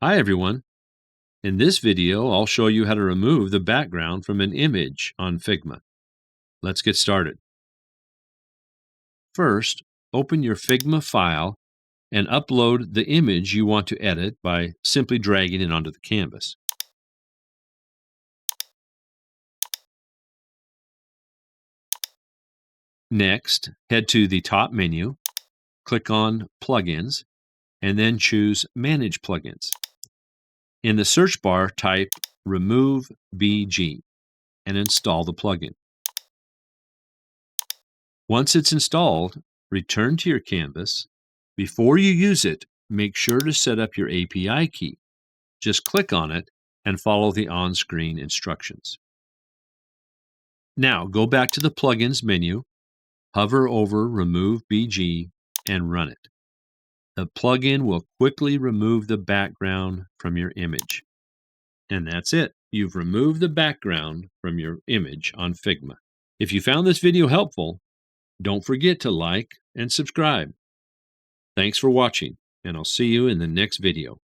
Hi everyone. In this video, I'll show you how to remove the background from an image on Figma. Let's get started. First, open your Figma file and upload the image you want to edit by simply dragging it onto the canvas. Next, head to the top menu, click on Plugins, and then choose Manage Plugins. In the search bar, type Remove BG and install the plugin. Once it's installed, return to your canvas. Before you use it, make sure to set up your API key. Just click on it and follow the on-screen instructions. Now, go back to the Plugins menu, hover over Remove BG, and run it. The plugin will quickly remove the background from your image. And that's it. You've removed the background from your image on Figma. If you found this video helpful, don't forget to like and subscribe. Thanks for watching, and I'll see you in the next video.